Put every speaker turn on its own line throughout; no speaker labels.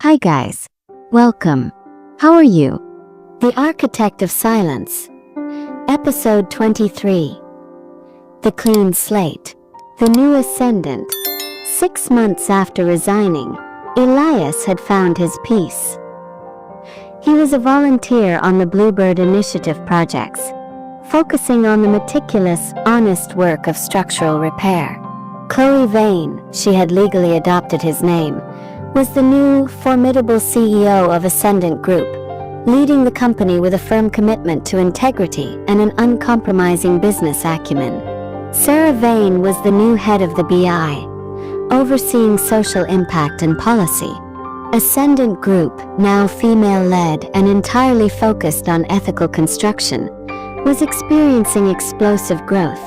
Hi guys. Welcome. How are you? The Architect of Silence. Episode 23. The Clean Slate. The New Ascendant. 6 months after resigning, Elias had found his peace. He was a volunteer on the Bluebird Initiative projects, focusing on the meticulous, honest work of structural repair. Chloe Vane, she had legally adopted his name, was the new, formidable CEO of Ascendant Group, leading the company with a firm commitment to integrity and an uncompromising business acumen. Sarah Vane was the new head of the BI, overseeing social impact and policy. Ascendant Group, now female-led and entirely focused on ethical construction, was experiencing explosive growth.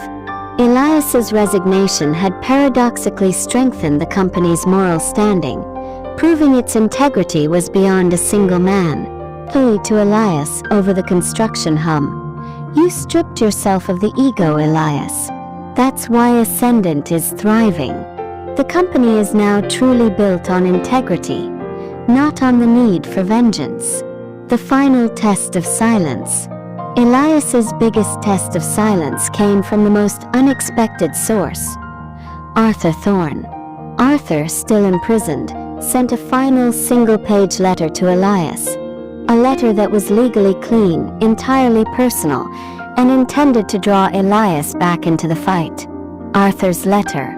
Elias's resignation had paradoxically strengthened the company's moral standing, proving its integrity was beyond a single man. Plea to Elias over the construction hum. You stripped yourself of the ego, Elias. That's why Ascendant is thriving. The company is now truly built on integrity, not on the need for vengeance. The final test of silence. Elias's biggest test of silence came from the most unexpected source. Arthur Thorne. Arthur, still imprisoned, sent a final single-page letter to Elias. A letter that was legally clean, entirely personal, and intended to draw Elias back into the fight. Arthur's letter.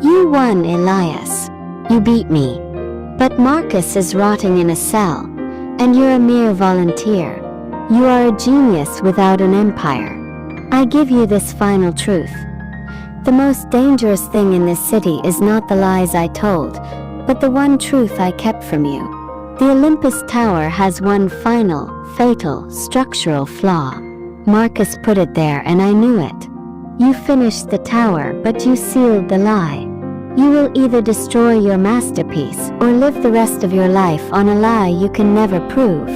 You won, Elias. You beat me. But Marcus is rotting in a cell, and you're a mere volunteer. You are a genius without an empire. I give you this final truth. The most dangerous thing in this city is not the lies I told, but the one truth I kept from you. The Olympus Tower has one final, fatal, structural flaw. Marcus put it there and I knew it. You finished the tower, but you sealed the lie. You will either destroy your masterpiece or live the rest of your life on a lie you can never prove.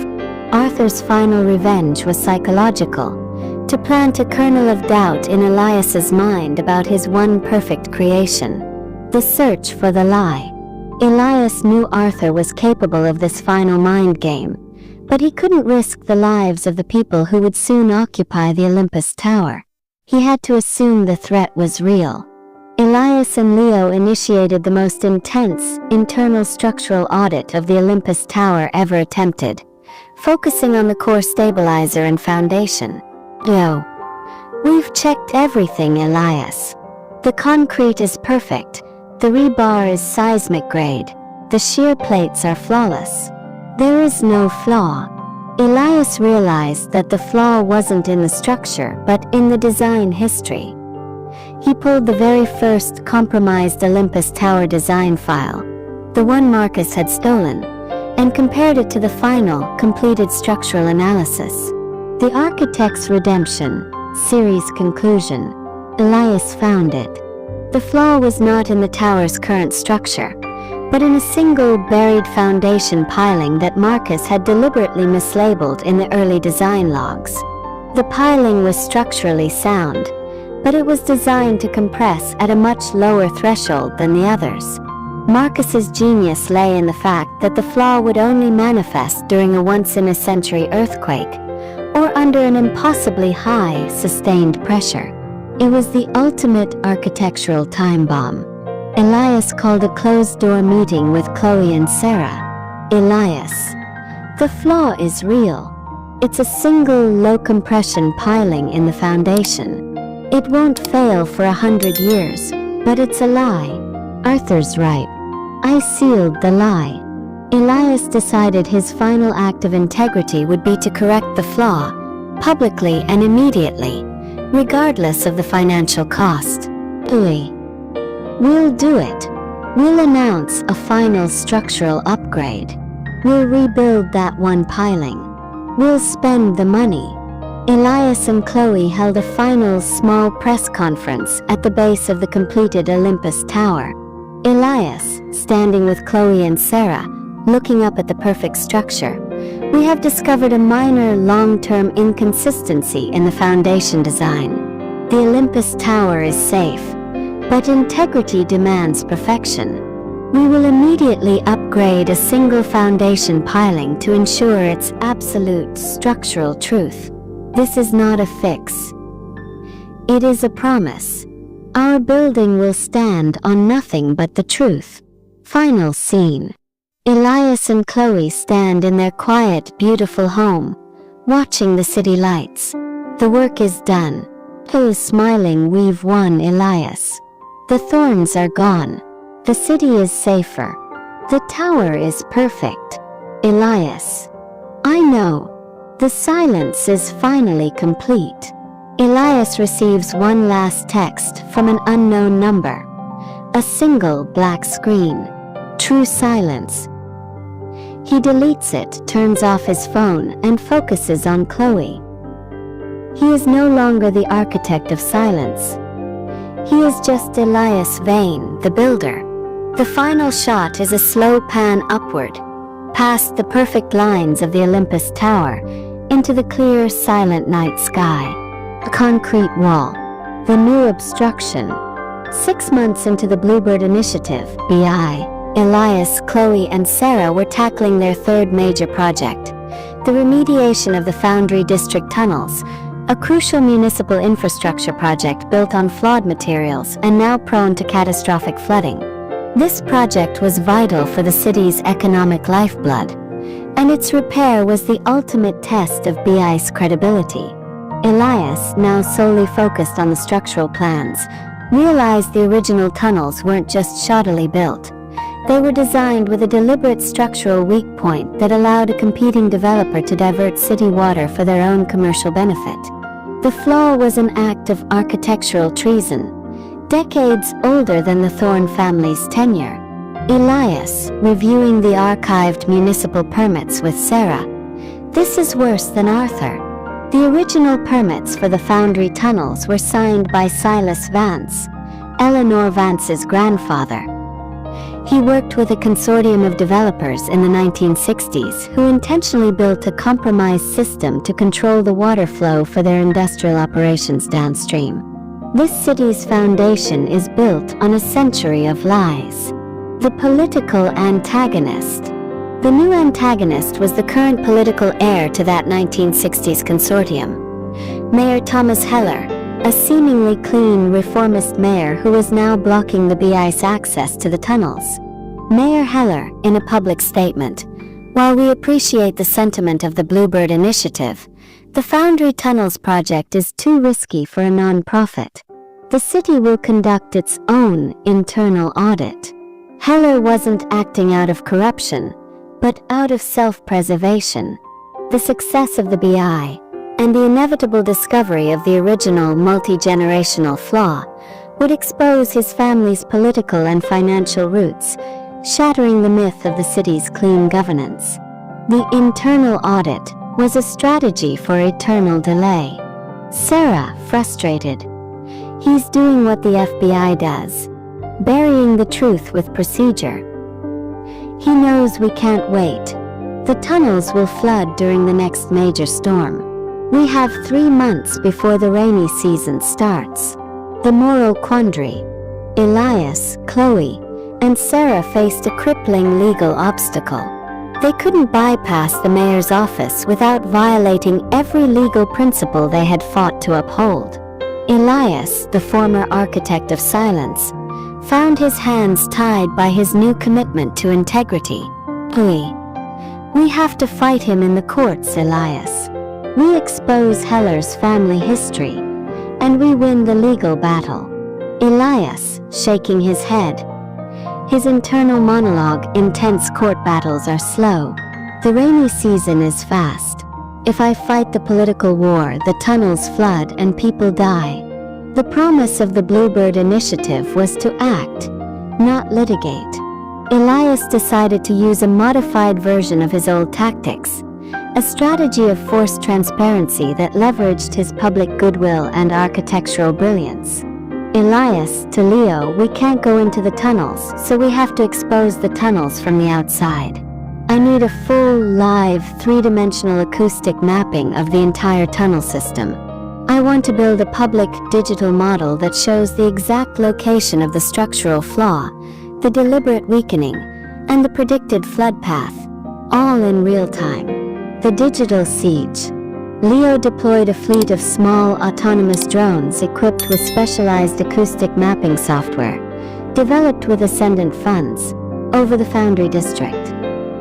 Arthur's final revenge was psychological, to plant a kernel of doubt in Elias's mind about his one perfect creation. The search for the lie. Elias knew Arthur was capable of this final mind game, but he couldn't risk the lives of the people who would soon occupy the Olympus Tower. He had to assume the threat was real. Elias and Leo initiated the most intense, internal structural audit of the Olympus Tower ever attempted, focusing on the core stabilizer and foundation. Leo. We've checked everything, Elias. The concrete is perfect. The rebar is seismic grade. The shear plates are flawless. There is no flaw. Elias realized that the flaw wasn't in the structure, but in the design history. He pulled the very first compromised Olympus Tower design file, the one Marcus had stolen, and compared it to the final, completed structural analysis. The Architect's Redemption, series conclusion. Elias found it. The flaw was not in the tower's current structure, but in a single buried foundation piling that Marcus had deliberately mislabeled in the early design logs. The piling was structurally sound, but it was designed to compress at a much lower threshold than the others. Marcus's genius lay in the fact that the flaw would only manifest during a once-in-a-century earthquake, or under an impossibly high, sustained pressure. It was the ultimate architectural time bomb. Elias called a closed-door meeting with Chloe and Sarah. Elias. The flaw is real. It's a single low-compression piling in the foundation. It won't fail for 100 years, but it's a lie. Arthur's right. I sealed the lie. Elias decided his final act of integrity would be to correct the flaw, publicly and immediately, regardless of the financial cost. We'll do it. We'll announce a final structural upgrade. We'll rebuild that one piling. We'll spend the money. Elias and Chloe held a final small press conference at the base of the completed Olympus Tower. Elias, standing with Chloe and Sarah, looking up at the perfect structure. We have discovered a minor long-term inconsistency in the foundation design. The Olympus Tower is safe, but integrity demands perfection. We will immediately upgrade a single foundation piling to ensure its absolute structural truth. This is not a fix. It is a promise. Our building will stand on nothing but the truth. Final scene. Elias and Chloe stand in their quiet, beautiful home, watching the city lights. The work is done. Chloe smiling, we've won, Elias. The thorns are gone. The city is safer. The tower is perfect. Elias. I know. The silence is finally complete. Elias receives one last text from an unknown number. A single black screen. True silence. He deletes it, turns off his phone, and focuses on Chloe. He is no longer the architect of silence. He is just Elias Vane, the builder. The final shot is a slow pan upward, past the perfect lines of the Olympus Tower, into the clear, silent night sky. A concrete wall. The new obstruction. 6 months into the Bluebird Initiative, BI, Elias, Chloe, and Sarah were tackling their third major project, the remediation of the Foundry District tunnels, a crucial municipal infrastructure project built on flawed materials and now prone to catastrophic flooding. This project was vital for the city's economic lifeblood, and its repair was the ultimate test of BI's credibility. Elias, now solely focused on the structural plans, realized the original tunnels weren't just shoddily built. They were designed with a deliberate structural weak point that allowed a competing developer to divert city water for their own commercial benefit. The flaw was an act of architectural treason, decades older than the Thorne family's tenure. Elias, reviewing the archived municipal permits with Sarah. This is worse than Arthur. The original permits for the Foundry tunnels were signed by Silas Vance, Eleanor Vance's grandfather. He worked with a consortium of developers in the 1960s who intentionally built a compromised system to control the water flow for their industrial operations downstream. This city's foundation is built on a century of lies. The political antagonist. The new antagonist was the current political heir to that 1960s consortium, Mayor Thomas Heller, a seemingly clean, reformist mayor who is now blocking the BI's access to the tunnels. Mayor Heller, in a public statement, while we appreciate the sentiment of the Bluebird Initiative, the Foundry Tunnels project is too risky for a non-profit. The city will conduct its own internal audit. Heller wasn't acting out of corruption, but out of self-preservation. The success of the BI, and the inevitable discovery of the original multi-generational flaw, would expose his family's political and financial roots, shattering the myth of the city's clean governance. The internal audit was a strategy for eternal delay. Sarah, frustrated. He's doing what the FBI does, burying the truth with procedure. He knows we can't wait. The tunnels will flood during the next major storm. We have 3 months before the rainy season starts. The moral quandary. Elias, Chloe, and Sarah faced a crippling legal obstacle. They couldn't bypass the mayor's office without violating every legal principle they had fought to uphold. Elias, the former architect of silence, found his hands tied by his new commitment to integrity. We have to fight him in the courts, Elias. We expose Heller's family history, and we win the legal battle. Elias, shaking his head. His internal monologue, intense court battles are slow. The rainy season is fast. If I fight the political war, the tunnels flood and people die. The promise of the Bluebird Initiative was to act, not litigate. Elias decided to use a modified version of his old tactics, a strategy of forced transparency that leveraged his public goodwill and architectural brilliance. Elias, to Leo, we can't go into the tunnels, so we have to expose the tunnels from the outside. I need a full, live, three-dimensional acoustic mapping of the entire tunnel system. I want to build a public, digital model that shows the exact location of the structural flaw, the deliberate weakening, and the predicted flood path, all in real time. The digital siege. Leo deployed a fleet of small autonomous drones equipped with specialized acoustic mapping software, developed with Ascendant funds, over the Foundry district.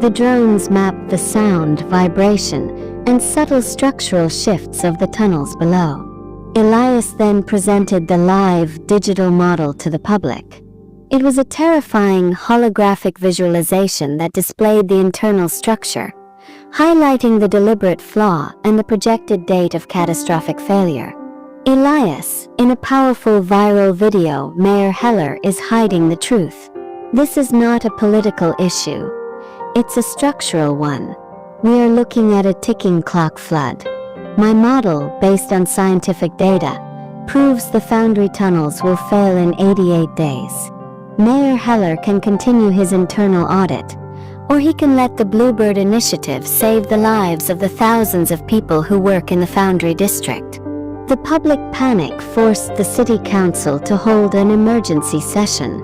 The drones mapped the sound, vibration, and subtle structural shifts of the tunnels below. Elias then presented the live digital model to the public. It was a terrifying holographic visualization that displayed the internal structure, highlighting the deliberate flaw and the projected date of catastrophic failure. Elias, in a powerful viral video, Mayor Heller is hiding the truth. This is not a political issue. It's a structural one. We are looking at a ticking clock flood. My model, based on scientific data, proves the Foundry tunnels will fail in 88 days. Mayor Heller can continue his internal audit, or he can let the Bluebird Initiative save the lives of the thousands of people who work in the Foundry district. The public panic forced the city council to hold an emergency session.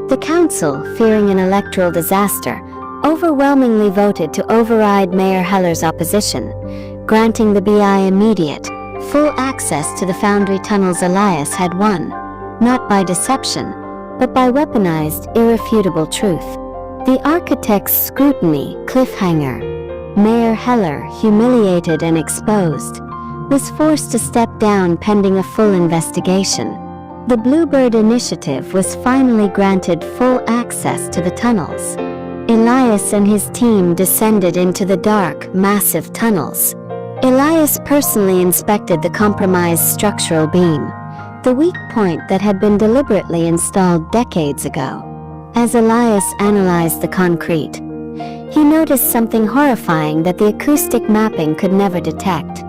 The council, fearing an electoral disaster, overwhelmingly voted to override Mayor Heller's opposition, granting the BI immediate, full access to the Foundry tunnels. Elias had won, not by deception, but by weaponized, irrefutable truth. The architect's scrutiny cliffhanger. Mayor Heller, humiliated and exposed, was forced to step down pending a full investigation. The Bluebird Initiative was finally granted full access to the tunnels. Elias and his team descended into the dark, massive tunnels. Elias personally inspected the compromised structural beam, the weak point that had been deliberately installed decades ago. As Elias analyzed the concrete, he noticed something horrifying that the acoustic mapping could never detect: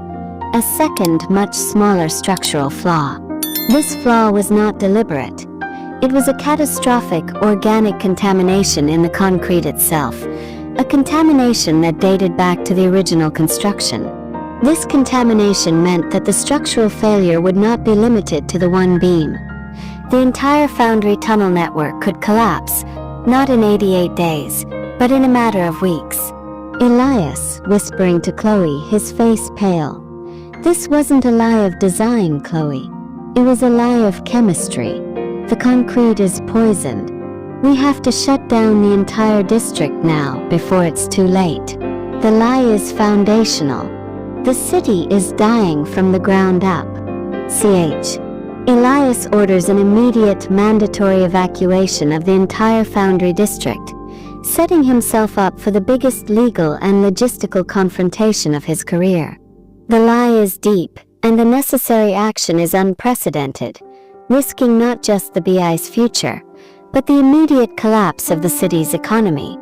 a second, much smaller structural flaw. This flaw was not deliberate. It was a catastrophic organic contamination in the concrete itself, a contamination that dated back to the original construction. This contamination meant that the structural failure would not be limited to the one beam. The entire Foundry tunnel network could collapse, not in 88 days, but in a matter of weeks. Elias, whispering to Chloe, his face pale. This wasn't a lie of design, Chloe. It was a lie of chemistry. The concrete is poisoned. We have to shut down the entire district now, before it's too late. The lie is foundational. The city is dying from the ground up. CH. Elias orders an immediate mandatory evacuation of the entire Foundry district, setting himself up for the biggest legal and logistical confrontation of his career. The lie is deep, and the necessary action is unprecedented, risking not just the BI's future, but the immediate collapse of the city's economy.